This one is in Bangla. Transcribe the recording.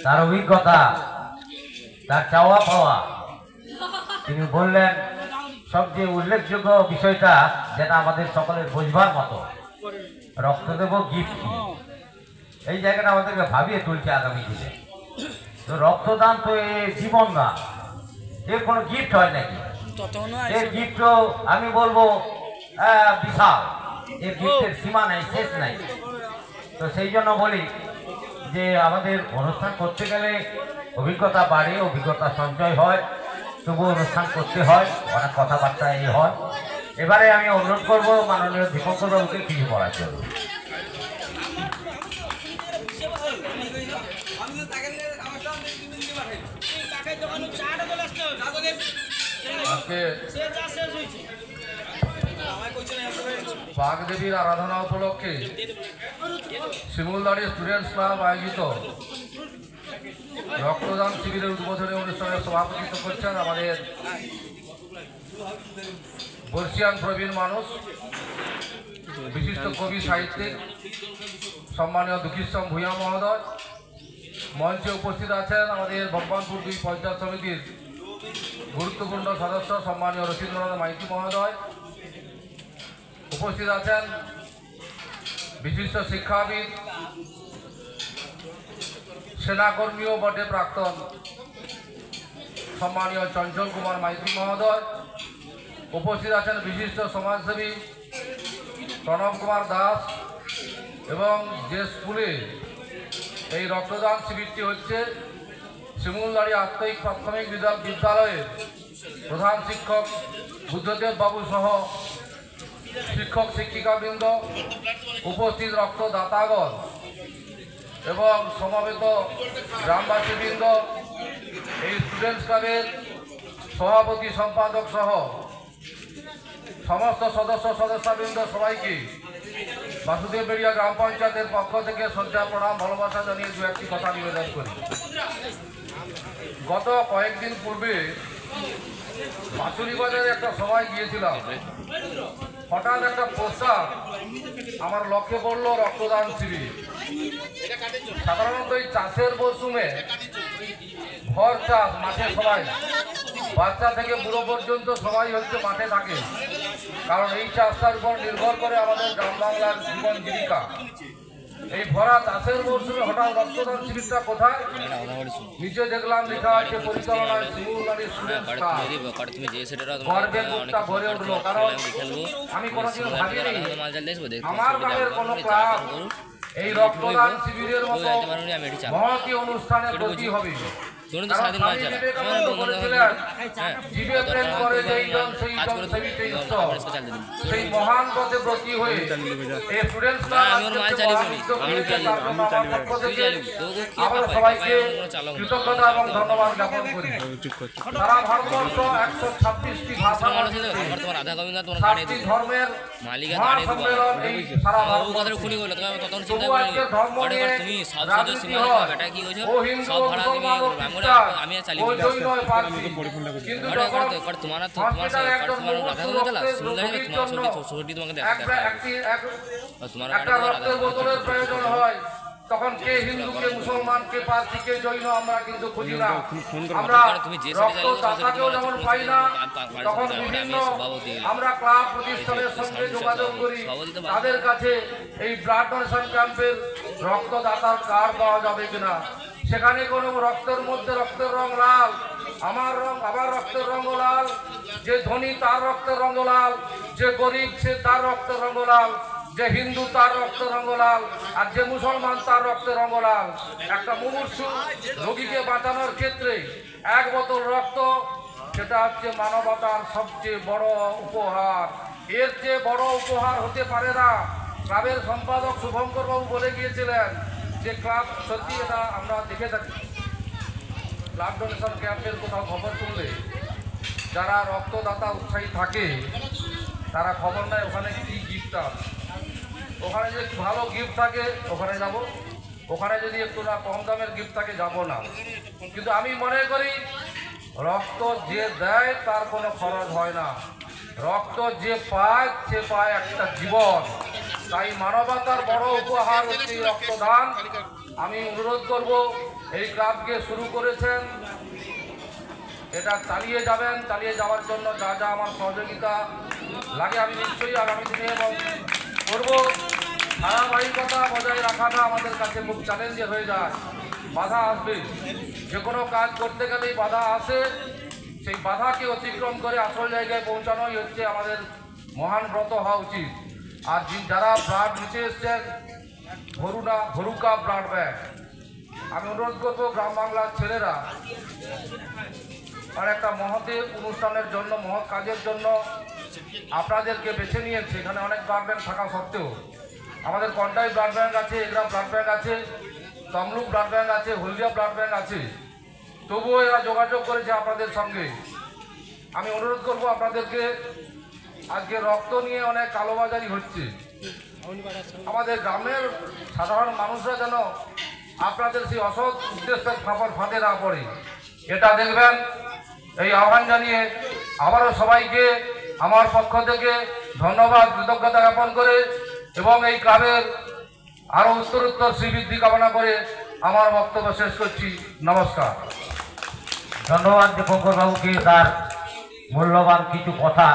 তার অভিজ্ঞতা, তার চাওয়া পাওয়া, তিনি বললেন সবচেয়ে উল্লেখযোগ্য বিষয়টা যেটা আমাদের সকলের বোঝবার মতো, রক্ত দেব গিফট কি, এই জায়গাটা আমাদেরকে ভাবিয়ে তুলছে আগামী দিনে। তো রক্তদান তো এ জীবন না, এর কোনো গিফট হয় নাকি? এর গিফটও আমি বলবো বিশাল, এর গিফটের সীমা নাই, শেষ নাই। তো সেই জন্য বলি যে আমাদের অনুষ্ঠান করতে গেলে অভিজ্ঞতা বাড়ে, অভিজ্ঞতা সঞ্চয় হয়, তবু অনুষ্ঠান করতে হয়, অনেক কথাবার্তা এই হয়। এবারে আমি অনুরোধ করব মাননীয় দীপঙ্কর বাবুকে কিছু বলার জন্য। বাগদেবীর আরাধনা উপলক্ষে শিমুলদাড়ি স্টুডেন্টস ক্লাব আয়োজিত রক্তদান শিবিরের উদ্বোধনী অনুষ্ঠানে সভাপতিত্ব করছেন আমাদের বর্ষিয়ান প্রবীণ মানুষ, বিশিষ্ট কবি সাহিত্যিক সম্মানীয় দুঃখীশ্যাম ভূঁইয়া মহোদয়। মঞ্চে উপস্থিত আছেন আমাদের ভগবানপুর ২ পঞ্চায়েত সমিতির গুরুত্বপূর্ণ সদস্য সম্মানীয় রবীন্দ্রনাথ মাইতি মহোদয়। উপস্থিত আছেন বিশিষ্ট শিক্ষাবিদ, সেনাকর্মীও বটে প্রাক্তন সম্মানীয় চঞ্চল কুমার মাইতি মহোদয়। উপস্থিত আছেন বিশিষ্ট সমাজসেবী প্রণব কুমার দাস। এবং যে স্কুলে এই রক্তদান শিবিরটি হচ্ছে, শিমুলদাড়ি আত্মিক প্রাথমিক বিদ্যালয়ের প্রধান শিক্ষক বুদ্ধদেব বাবু সহ শিক্ষক শিক্ষিকাবৃন্দ, উপস্থিত রক্তদাতাগণ এবং সমবেত গ্রামবাসীবৃন্দ, এই স্টুডেন্টস ক্লাবের সভাপতি সম্পাদক সহ সমস্ত সদস্যবৃন্দ সবাইকে বাসুদেব বেড়িয়া গ্রাম পঞ্চায়েতের পক্ষ থেকে শ্রদ্ধা প্রণাম ভালোবাসা জানিয়ে দু একটি কথা নিবেদন করি। গত কয়েকদিন পূর্বে বাসুরিবাজারে একটা সভায় গিয়েছিলাম। হঠাৎ একটা প্রস্তাব আমার লক্ষ্যে পড়ল, রক্তদান শিবির। সাধারণত এই চাষের মৌসুমে ভর চাষ, মাঠে সবাই, বাচ্চা থেকে বুড়ো পর্যন্ত সবাই হচ্ছে মাঠে থাকে, কারণ এই চাষটার উপর নির্ভর করে আমাদের গ্রাম বাংলার জীবন জীবিকা। এই ভরা চাষের মৌসুমে হঠাৎ রক্তদান শিবিরটা কোথায়? নিচে দেখলাম লেখা আছে পরিচালনায় শিমুলদাড়ি স্টুডেন্টস ক্লাব। গর্বের বুকটা ভরে উঠলো, কারণ আমি কোনোদিন ভাবিনি আমার গ্রামের কোনো ক্লাব এই রক্তদান শিবিরের মতো মহতি অনুষ্ঠানে ব্রতী হবে। সেই মহান পথে ব্রতী হয়ে সবাইকে কৃতজ্ঞতা এবং ধন্যবাদ জ্ঞাপন করি। সারা ভারতবর্ষ ১২৬টি ভাষা, ৭টি ধর্মের মহাসম্মেলন এই সারা ভারতবর্ষে। তবু আজকে ধর্ম নিয়ে রাজনীতি হয়, ও হিন্দু, মুসলমান, আমি কিন্তু একটা রক্তের বোতলের প্রয়োজন হয়, তখন কে হিন্দু, কে মুসলমান, কে পার্সি, কে জৈন আমরা কিন্তু খুঁজি না। আমরা রক্তদাতাকেও যেমন পাই না, তখন বিভিন্ন আমরা ক্লাব প্রতিষ্ঠানের সঙ্গে যোগাযোগ করি, তাদের কাছে এই ব্লাড ডোনেশন ক্যাম্পের রক্তদাতার কার্ড পাওয়া যাবে কিনা। সেখানে কোনো রক্তের মধ্যে রক্তের রং লাল, আমার রক্তের রঙ লাল, যে ধনী তার রক্তের রঙ লাল, যে গরিব সে তার রক্তের রঙ লাল, যে হিন্দু তার রক্তের রঙ লাল, আর যে মুসলমান তার রক্তের রঙ লাল। একটা মুমূর্ষু রোগীকে বাঁচানোর ক্ষেত্রে 1 বোতল রক্ত, সেটা হচ্ছে মানবতার সবচেয়ে বড় উপহার। এর চেয়ে বড় উপহার হতে পারে না। ক্লাবের সম্পাদক শুভঙ্কর বাবু বলে গিয়েছিলেন যে ক্লাব সত্যি, এটা আমরা দেখে থাকি, ব্লাড ডোনেশন ক্যাম্পের কোথাও খবর শুনলে যারা রক্তদাতা উৎসাহী থাকে তারা খবর নেয় ওখানে কী গিফট আছে, ওখানে যে ভালো গিফট থাকে ওখানে যাব, ওখানে যদি একটু না কম দামের গিফট থাকে যাব না। কিন্তু আমি মনে করি রক্ত যে দেয় তার কোনো খরচ হয় না, রক্ত যে পায় সে পায় একটা জীবন। তাই মানবতার বড় উপহার হচ্ছে রক্তদান। আমি অনুরোধ করব, এই ক্লাবকে শুরু করেছেন, এটা চালিয়ে যাবেন। চালিয়ে যাওয়ার জন্য যা যা আমার সহযোগিতা লাগে আমি নিশ্চয়ই আগামী দিনে এবং করব। ধারাবাহিকতা বজায় রাখাটা আমাদের কাছে খুব চ্যালেঞ্জে হয়ে যায়। বাধা আসবে, যে কোনো কাজ করতে গেলেই বাধা আসে। সেই বাধাকে অতিক্রম করে আসল জায়গায় পৌঁছানোই হচ্ছে আমাদের মহান ব্রত হওয়া উচিত। আর যারা ব্লাড নিচে এসছেন, ভরুকা ব্লাড ব্যাংক, আমি অনুরোধ করবো গ্রাম বাংলার ছেলেরা আর একটা মহতের অনুষ্ঠানের জন্য, মহৎ কাজের জন্য আপনাদেরকে বেছে নিয়েছে। এখানে অনেক ব্লাড ব্যাংক থাকা সত্ত্বেও আমাদের কন্টাই ব্লাড ব্যাংক আছে, এগরা ব্লাড ব্যাংক আছে, তমলুক ব্লাড ব্যাংক আছে, হলদিয়া ব্লাড ব্যাংক আছে, তবুও এরা যোগাযোগ করেছে আপনাদের সঙ্গে। আমি অনুরোধ করব আপনাদেরকে, আজকে রক্ত নিয়ে অনেক কালোবাজারি হচ্ছে, আমাদের গ্রামের সাধারণ মানুষরা যেন আপনাদের সেই অসৎ উদ্দেশ্যের ফাঁদে না পড়ে, এটা দেখবেন। এই আহ্বান জানিয়ে আবারও সবাইকে আমার পক্ষ থেকে ধন্যবাদ, কৃতজ্ঞতা জ্ঞাপন করে এবং এই ক্লাবের আরও উত্তরোত্তর শ্রীবৃদ্ধি কামনা করে আমার বক্তব্য শেষ করছি। নমস্কার। ধন্যবাদ দীপঙ্কর বাবুকে তার মূল্যবান কিছু কথা